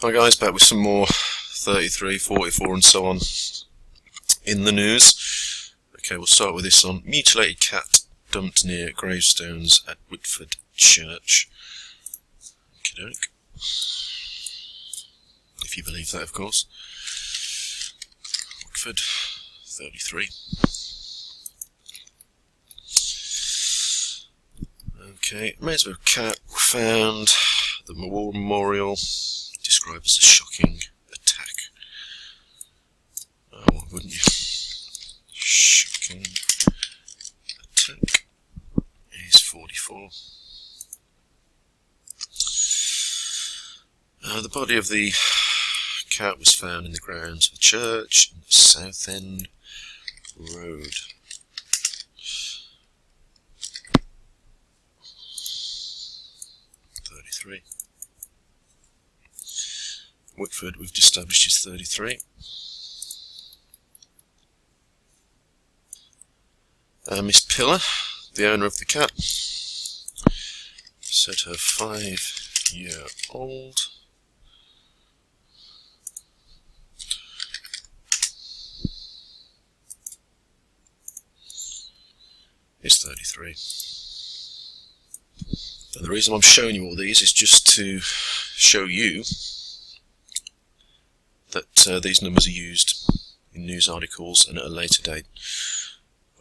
Hi guys, back with some more 33, 44 and so on in the news. Okay, we'll start with this one. Mutilated cat dumped near gravestones at Whitford Church. Okey-doke. If you believe that, of course. Whitford, 33. Okay, remains of a cat found at the War Memorial, described as a shocking attack. Oh, why wouldn't you? Shocking attack. He's 44. The body of the cat was found in the grounds of the church in the Southend Road. Whitford, we've established is 33. Miss Pillar, the owner of the cat, said her 5-year-old is 33. And the reason I'm showing you all these is just to show you that these numbers are used in news articles, and at a later date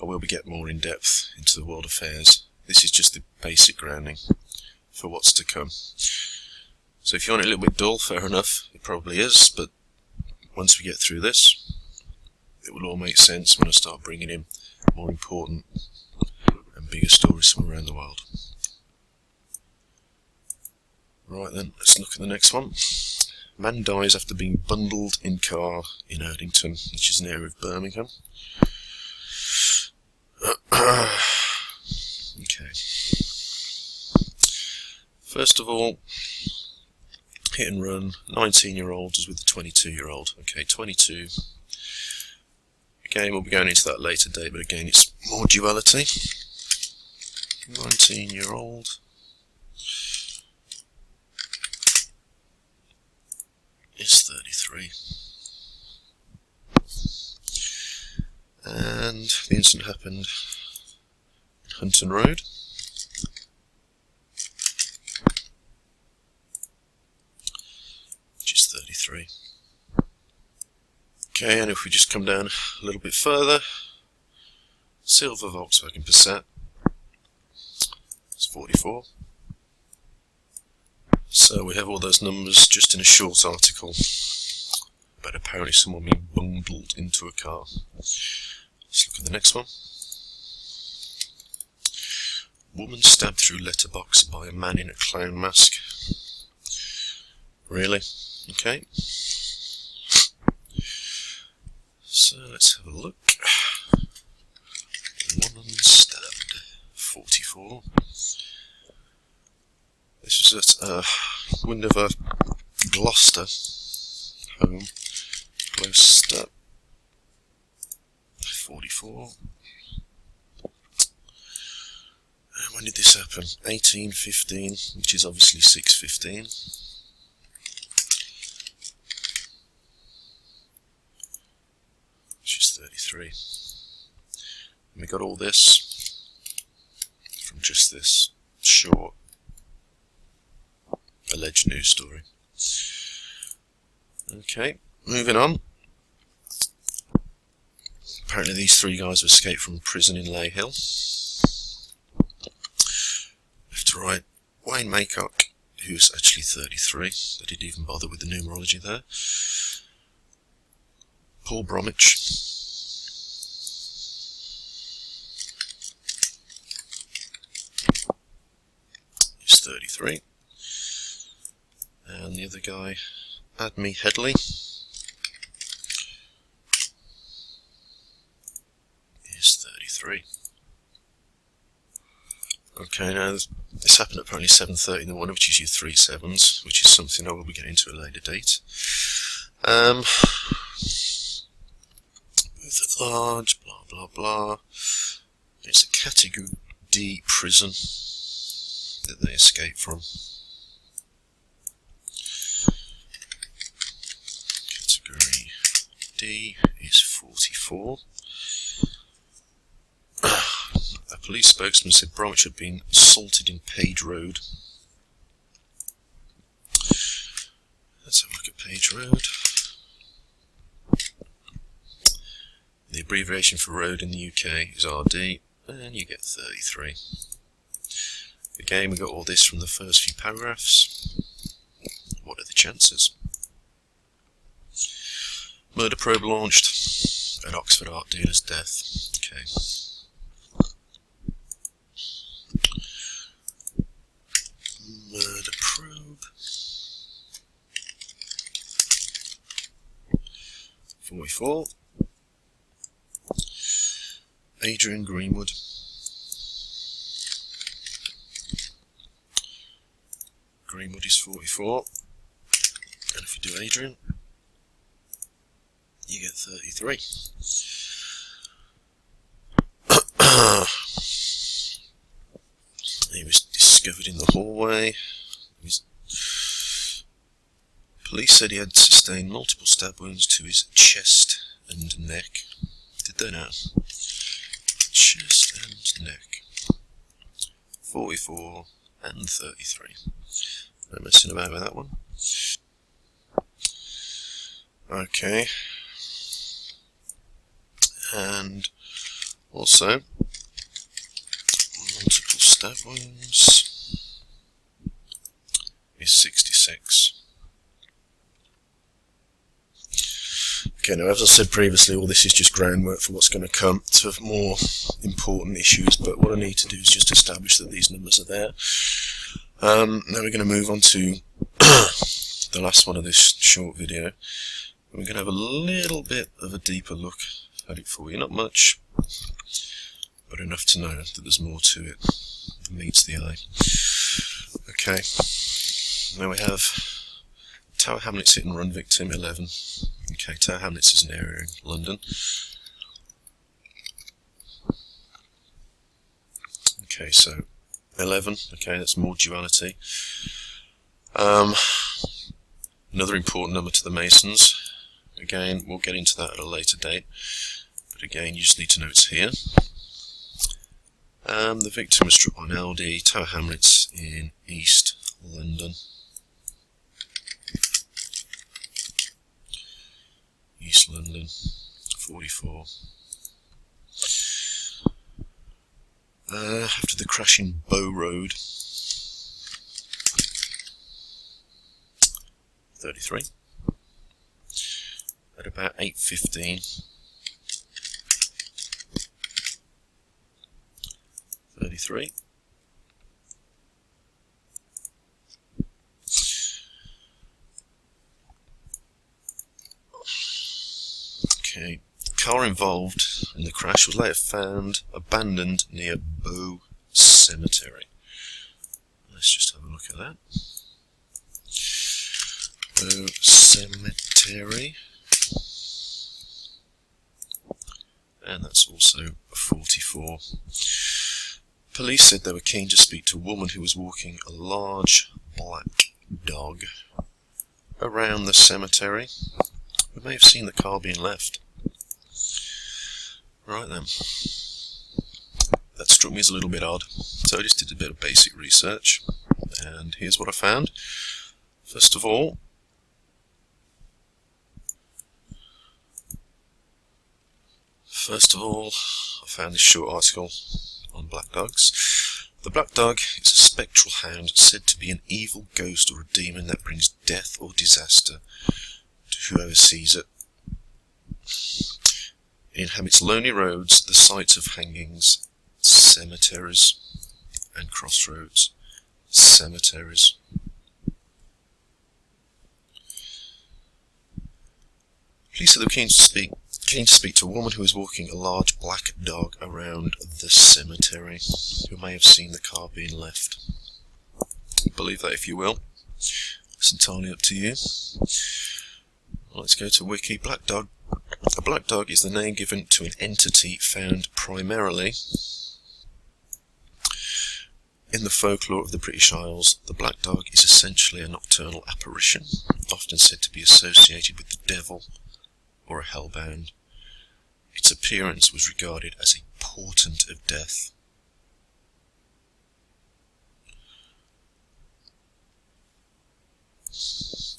I will be getting more in depth into the world affairs. This is just the basic grounding for what's to come. So if you want it a little bit dull, fair enough, it probably is, but once we get through this, it will all make sense when I start bringing in more important and bigger stories from around the world. Right then, let's look at the next one. Man dies after being bundled in car in Erdington, which is an area of Birmingham. Okay. First of all, hit and run. 19-year-old is with the 22-year-old. Okay, 22. Again, we'll be going into that later date, but again, it's more duality. 19-year-old. Is 33. And the incident happened in Hunton Road. Which is 33. Okay, and if we just come down a little bit further, silver Volkswagen Passat. It's 44. So we have all those numbers just in a short article about apparently someone being bundled into a car. Let's look at the next one. Woman stabbed through letterbox by a man in a clown mask. Really? Okay. So let's have a look. Woman stabbed. 44. This is at a window of a Gloucester home. Gloucester. 44. And when did this happen? 1815, which is obviously 6:15. Which is 33. And we got all this from just this short alleged news story. Okay, moving on. Apparently these three guys have escaped from prison in Ley Hill. Left to right, Wayne Maycock, who's actually 33. They didn't even bother with the numerology there. Paul Bromwich. He's 33. And the other guy, Admi Headley, is 33. Okay, now this happened at apparently 7:30 in the morning, which is your 3 7s, which is something I will be getting to at a later date. Both at large, blah blah blah. It's a Category D prison that they escaped from. RD is 44. A police spokesman said Bromwich had been assaulted in Page Road. Let's have a look at Page Road. The abbreviation for road in the UK is RD, and you get 33. Again, we got all this from the first few paragraphs. What are the chances? Murder probe launched at Oxford art dealer's death. Okay. Murder probe. 44. Adrian Greenwood. Greenwood is 44. And if you do Adrian, you get 33. He was discovered in the hallway. Police said he had sustained multiple stab wounds to his chest and neck. Did they now? Chest and neck. 44 and 33. No messing about with that one. Okay. And also multiple stab wounds is 66. Okay, now as I said previously, all this is just groundwork for what's going to come to more important issues, but what I need to do is just establish that these numbers are there. Now we're going to move on to the last one of this short video. We're going to have a little bit of a deeper look at it for you. Not much, but enough to know that there's more to it than meets the eye. Okay, now we have Tower Hamlets hit and run victim 11. Okay, Tower Hamlets is an area in London. Okay, so 11, okay, that's more duality. Another important number to the Masons. Again, we'll get into that at a later date. But again, you just need to know it's here. The victim was struck by an LD, Tower Hamlets in East London. East London, 44. After the crash in Bow Road, 33. At about 8:15, 33. Okay, the car involved in the crash was later found abandoned near Bow Cemetery. Let's just have a look at that. Bow Cemetery. And that's also a 44. Police said they were keen to speak to a woman who was walking a large black dog around the cemetery. We may have seen the car being left. Right then. That struck me as a little bit odd, so I just did a bit of basic research, and here's what I found. First of all, I found this short article on black dogs. The black dog is a spectral hound said to be an evil ghost or a demon that brings death or disaster to whoever sees it. It inhabits lonely roads, the sites of hangings, cemeteries, and crossroads. Cemeteries. Police said they were keen to speak to a woman who was walking a large black dog around the cemetery, who may have seen the car being left. Believe that if you will. It's entirely up to you. Let's go to Wiki. Black dog. A black dog is the name given to an entity found primarily in the folklore of the British Isles. The black dog is essentially a nocturnal apparition, often said to be associated with the devil or a hellbound. Its appearance was regarded as a portent of death.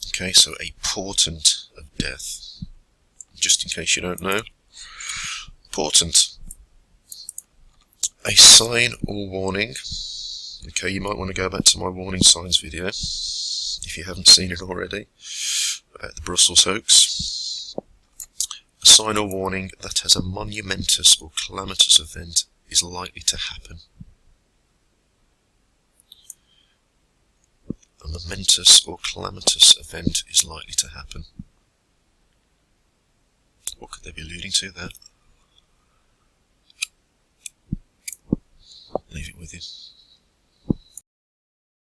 Okay, so a portent of death. Just in case you don't know. Portent. A sign or warning. Okay, you might want to go back to my warning signs video, if you haven't seen it already, about the Brussels hoax. A sign or warning that has a monumentous or calamitous event is likely to happen. A momentous or calamitous event is likely to happen. What could they be alluding to there? Leave it with you.